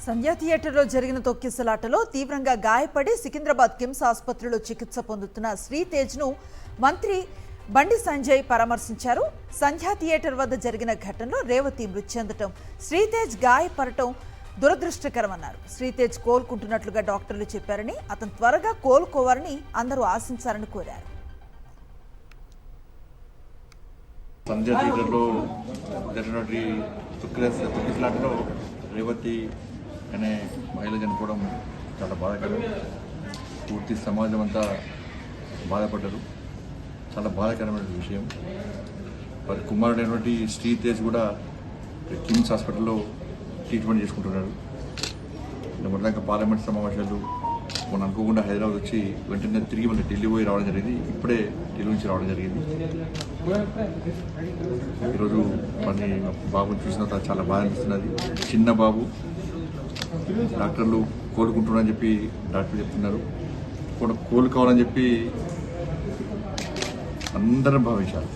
సంధ్యా థియేటర్లో జరిగిన తొక్కిసలాటలో తీవ్రంగా గాయపడి సికింద్రాబాద్ కిమ్స్ ఆసుపత్రిలో చికిత్స పొందుతున్న శ్రీతేజ్ను మంత్రి బండి సంజయ్ పరామర్శించారు. సంధ్యా థియేటర్ వద్ద జరిగిన ఘటనలో రేవతి మృతి చెందటం, శ్రీతేజ్ గాయపడటం దురదృష్టకరమన్నారు. శ్రీతేజ్ కోలుకుంటున్నట్లుగా డాక్టర్లు చెప్పారని, అతను త్వరగా కోలుకోవాలని అందరూ ఆశించాలని కోరారు. సంధ్యా థియేటర్లో జరిగినటువంటి తొక్కిసలాటలో రేవతి అనే మహిళ చనిపోవడం చాలా బాధాకరం. పూర్తి సమాజం అంతా బాధపడ్డారు. చాలా బాధాకరమైన విషయం. వారి కుమారుడైనటువంటి శ్రీతేజ్ కూడా కిమ్స్ హాస్పిటల్లో ట్రీట్మెంట్ చేసుకుంటున్నాడు. మొదలక పార్లమెంట్ సమావేశాలు మొన్న అనుకోకుండా హైదరాబాద్ వచ్చి వెంటనే తిరిగి మళ్ళీ ఢిల్లీ పోయి రావడం జరిగింది. ఇప్పుడే ఢిల్లీ నుంచి రావడం జరిగింది. ఈరోజు మన బాబుని చూసిన తర్వాత చాలా బాధ అనిపిస్తున్నది. చిన్న బాబు, డాక్టర్లు కోలుకుంటున్నారని చెప్పి డాక్టర్లు చెప్తున్నారు. కూడా కోలుకోవాలని చెప్పి అందరం భావించాలి.